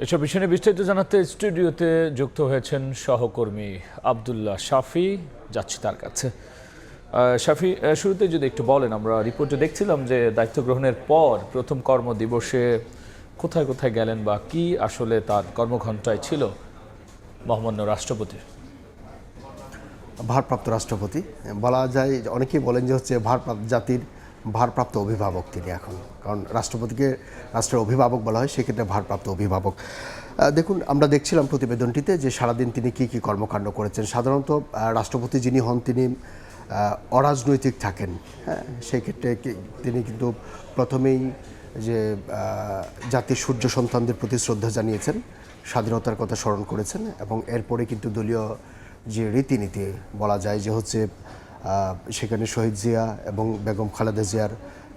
এসব বিষয় নিয়ে বিস্তারিত জানাতে স্টুডিওতে যুক্ত হয়েছেন সহকর্মী আব্দুল্লাহ শাফি। যাচ্ছি তার কাছে। শাফি, শুরুতে যদি একটু বলেন, আমরা রিপোর্টে দেখছিলাম যে দায়িত্ব গ্রহণের পর প্রথম কর্মদিবসে কোথায় কোথায় গেলেন বা কি আসলে তার কর্মঘণ্টায় ছিল মহামান্য রাষ্ট্রপতির? ভারপ্রাপ্ত রাষ্ট্রপতি বলা যায়, অনেকেই বলেন যে হচ্ছে জাতির ভারপ্রাপ্ত অভিভাবক তিনি এখন, কারণ রাষ্ট্রপতিকে রাষ্ট্রের অভিভাবক বলা হয়, সেক্ষেত্রে ভারপ্রাপ্ত অভিভাবক। দেখুন, আমরা দেখছিলাম প্রতিবেদনটিতে যে সারাদিন তিনি কি কি কর্মকাণ্ড করেছেন। সাধারণত রাষ্ট্রপতি যিনি হন তিনি অরাজনৈতিক থাকেন, হ্যাঁ, সেক্ষেত্রে তিনি কিন্তু প্রথমেই যে জাতির সূর্য সন্তানদের প্রতি শ্রদ্ধা জানিয়েছেন, স্বাধীনতার কথা স্মরণ করেছেন, এবং এরপরে কিন্তু দলীয় যে রীতিনীতি বলা যায় যে হচ্ছে সেখানে শহীদ জিয়া এবং বেগম খালেদা জিয়ার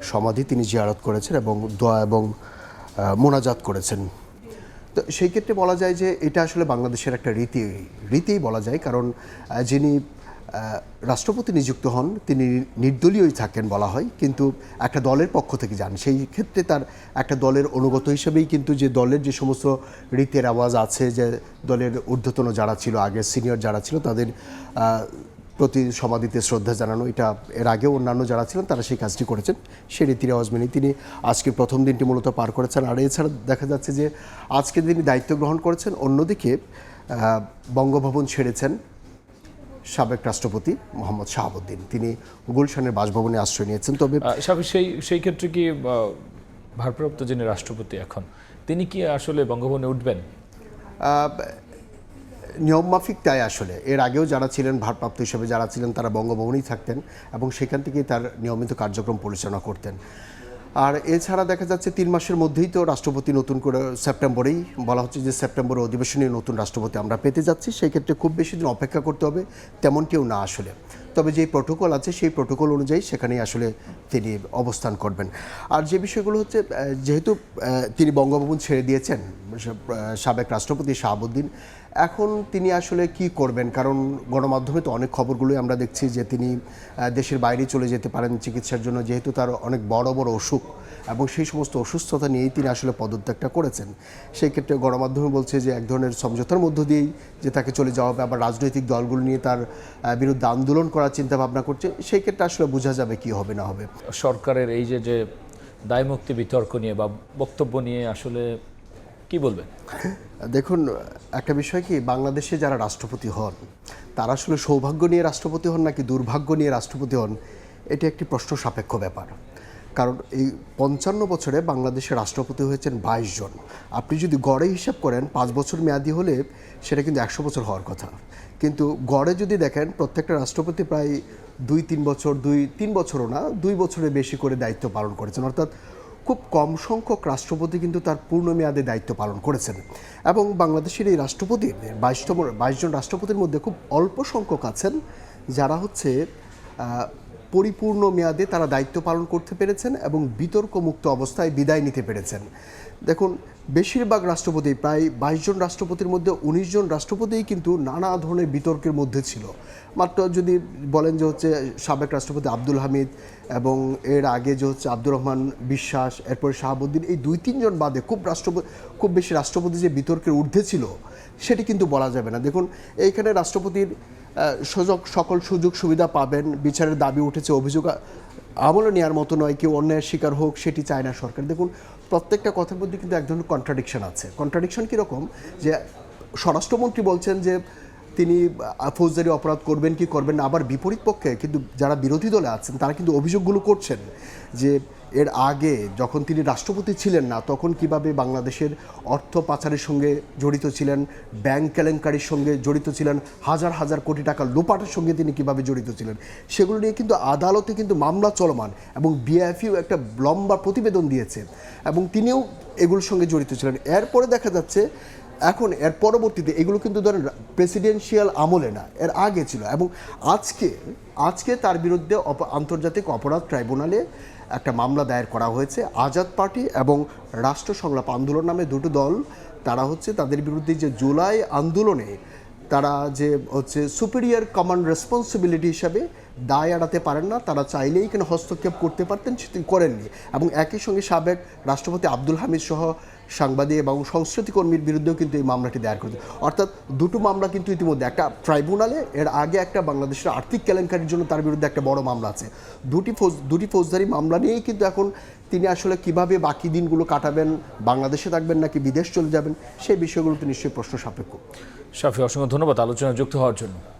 সমাধি তিনি জিয়ারত করেছেন এবং দোয়া এবং মোনাজাত করেছেন। তো সেই ক্ষেত্রে বলা যায় যে এটা আসলে বাংলাদেশের একটা রীতিই বলা যায়, কারণ যিনি রাষ্ট্রপতি নিযুক্ত হন তিনি নির্দলীয়ই থাকেন বলা হয়, কিন্তু একটা দলের পক্ষ থেকে যান। সেই ক্ষেত্রে তার একটা দলের অনুগত হিসেবেই কিন্তু যে দলের যে সমস্ত রীতির আওয়াজ আছে, যে দলের ঊর্ধ্বতন যারা ছিল, আগে সিনিয়র যারা ছিল তাদের প্রতি সমাধিতে শ্রদ্ধা জানানো, এটা এর আগেও অন্যান্য যারা ছিলেন তারা সেই কাজটি করেছেন। সেই রীতির আওয়াজ মেনে তিনি আজকে প্রথম দিনটি মূলত পার করেছেন। আর এছাড়া দেখা যাচ্ছে যে আজকে তিনি দায়িত্ব গ্রহণ করেছেন। অন্যদিকে বঙ্গভবন ছেড়েছেন সাবেক রাষ্ট্রপতি মোহাম্মদ শাহাবুদ্দিন, তিনি গুলশানের বাসভবনে আশ্রয় নিয়েছেন। তবে সেই ক্ষেত্রে কি ভারপ্রাপ্ত যিনি রাষ্ট্রপতি এখন, তিনি কি আসলে বঙ্গভবনে উঠবেন? নিয়মমাফিক তাই আসলে এর আগেও যারা ছিলেন ভারপ্রাপ্ত হিসেবে যারা ছিলেন তারা বঙ্গভবনেই থাকতেন এবং সেখান থেকেই তার নিয়মিত কার্যক্রম পরিচালনা করতেন। আর এছাড়া দেখা যাচ্ছে 3 মাসের মধ্যেই তো রাষ্ট্রপতি নতুন করে সেপ্টেম্বরেই বলা হচ্ছে যে সেপ্টেম্বরের অধিবেশনে নতুন রাষ্ট্রপতি আমরা পেতে যাচ্ছি। সেই ক্ষেত্রে খুব বেশি দিন অপেক্ষা করতে হবে তেমনটিও না আসলে। তবে যেই প্রোটোকল আছে সেই প্রোটোকল অনুযায়ী সেখানেই আসলে তিনি অবস্থান করবেন। আর যে বিষয়গুলো হচ্ছে, যেহেতু তিনি বঙ্গভবন ছেড়ে দিয়েছেন সাবেক রাষ্ট্রপতি শাহাবুদ্দিন, এখন তিনি আসলে কি করবেন, কারণ গণমাধ্যমে তো অনেক খবরগুলোই আমরা দেখছি যে তিনি দেশের বাইরে চলে যেতে পারেন চিকিৎসার জন্য, যেহেতু তার অনেক বড় বড় অসুখ এবং সেই সমস্ত অসুস্থতা নিয়েই তিনি আসলে পদত্যাগটা করেছেন। সেই ক্ষেত্রে গণমাধ্যমে বলছে যে এক ধরনের সমঝোতার মধ্য দিয়েই যে তাকে চলে যাওয়া হবে, আবার রাজনৈতিক দলগুলো নিয়ে তার বিরুদ্ধে আন্দোলন করার চিন্তা ভাবনা করছে। সেই ক্ষেত্রে আসলে বোঝা যাবে কি হবে না হবে। সরকারের এই যে দায়মুক্তি বিতর্ক নিয়ে বা বক্তব্য নিয়ে আসলে কি বলবেন? দেখুন, একটা বিষয় কি, বাংলাদেশে যারা রাষ্ট্রপতি হন তারা আসলে সৌভাগ্য নিয়ে রাষ্ট্রপতি হন নাকি দুর্ভাগ্য নিয়ে রাষ্ট্রপতি হন, এটা একটি প্রশ্ন সাপেক্ষ ব্যাপার। কারণ এই 55 বছরে বাংলাদেশে রাষ্ট্রপতি হয়েছেন 22 জন। আপনি যদি গড়ে হিসাব করেন 5 বছর মেয়াদি হলে সেটা কিন্তু 100 বছর হওয়ার কথা, কিন্তু গড়ে যদি দেখেন প্রত্যেকটা রাষ্ট্রপতি প্রায় 2-3 বছর, 2-3 বছরও না, 2 বছরের বেশি করে দায়িত্ব পালন করেছেন। অর্থাৎ খুব কম সংখ্যক রাষ্ট্রপতি কিন্তু তার পূর্ণ মেয়াদে দায়িত্ব পালন করেছেন। এবং বাংলাদেশের এই রাষ্ট্রপতির 22 জন রাষ্ট্রপতির মধ্যে খুব অল্প সংখ্যক আছেন যারা হচ্ছে পরিপূর্ণ মেয়াদে তারা দায়িত্ব পালন করতে পেরেছেন এবং বিতর্কমুক্ত অবস্থায় বিদায় নিতে পেরেছেন। দেখুন, বেশিরভাগ রাষ্ট্রপতি, প্রায় 22 জন রাষ্ট্রপতির মধ্যে 19 জন রাষ্ট্রপতিই কিন্তু নানা ধরনের বিতর্কের মধ্যে ছিল। মাত্র যদি বলেন যে হচ্ছে সাবেক রাষ্ট্রপতি আব্দুল হামিদ এবং এর আগে যে হচ্ছে আব্দুর রহমান বিশ্বাস, এরপরে শাহাবুদ্দিন, এই 2-3 জন বাদে খুব বেশি রাষ্ট্রপতি যে বিতর্কের ঊর্ধ্বে ছিল সেটি কিন্তু বলা যাবে না। দেখুন, এইখানে রাষ্ট্রপতির সকল সুযোগ সুবিধা পাবেন, বিচারের দাবি উঠেছে, অভিযোগ আমলে নেওয়ার মতো নয়, কেউ অন্যায়ের শিকার হোক সেটি চায় না সরকার। দেখুন, প্রত্যেকটা কথার মধ্যে কিন্তু এক ধরনের কন্ট্রাডিকশন আছে। কন্ট্রাডিকশন কীরকম, যে স্বরাষ্ট্রমন্ত্রী বলছেন যে তিনি ফৌজদারি অপরাধ করবেন কি করবেন না, আবার বিপরীত পক্ষে কিন্তু যারা বিরোধী দলে আছেন তারা কিন্তু অভিযোগগুলো করছেন যে এর আগে যখন তিনি রাষ্ট্রপতি ছিলেন না তখন কিভাবে বাংলাদেশের অর্থ পাচারের সঙ্গে জড়িত ছিলেন, ব্যাংক কেলেঙ্কারির সঙ্গে জড়িত ছিলেন, হাজার হাজার কোটি টাকা লোপাটের সঙ্গে তিনি কিভাবে জড়িত ছিলেন, সেগুলো নিয়ে কিন্তু আদালতে কিন্তু মামলা চলমান এবং বিএফইউ একটা লম্বা প্রতিবেদন দিয়েছে এবং তিনিও এগুলোর সঙ্গে জড়িত ছিলেন। এরপরে দেখা যাচ্ছে এখন এর পরবর্তীতে এগুলো কিন্তু ধরেন প্রেসিডেন্সিয়াল আমলে না, এর আগে ছিল। এবং আজকে তার বিরুদ্ধে আন্তর্জাতিক অপরাধ ট্রাইব্যুনালে একটা মামলা দায়ের করা হয়েছে। আজাদ পার্টি এবং রাষ্ট্র সংলাপ আন্দোলন নামে দুটো দল, তারা হচ্ছে তাদের বিরুদ্ধে যে জুলাই আন্দোলনে তারা যে হচ্ছে সুপিরিয়র কমান্ড রেসপন্সিবিলিটি হিসাবে দায় এড়াতে পারেন না, তারা চাইলেই এখানে হস্তক্ষেপ করতে পারতেন, সেটি করেননি। এবং একই সঙ্গে সাবেক রাষ্ট্রপতি আব্দুল হামিদ সহ সাংবাদিক এবং সংস্কৃতি কর্মীর বিরুদ্ধেও কিন্তু এই মামলাটি দায়ের করেছে। অর্থাৎ দুটো মামলা কিন্তু ইতিমধ্যে, একটা ট্রাইব্যুনালে, এর আগে একটা বাংলাদেশের আর্থিক কেলেঙ্কারির জন্য তার বিরুদ্ধে একটা বড় মামলা আছে। দুটি ফৌজদারি মামলা নিয়েই কিন্তু এখন তিনি আসলে কিভাবে বাকি দিনগুলো কাটাবেন, বাংলাদেশে থাকবেন নাকি বিদেশ চলে যাবেন, সেই বিষয়গুলো তো নিশ্চয়ই প্রশ্ন সাপেক্ষ। শাফি, অসংখ্য ধন্যবাদ আলোচনায় যুক্ত হওয়ার জন্য।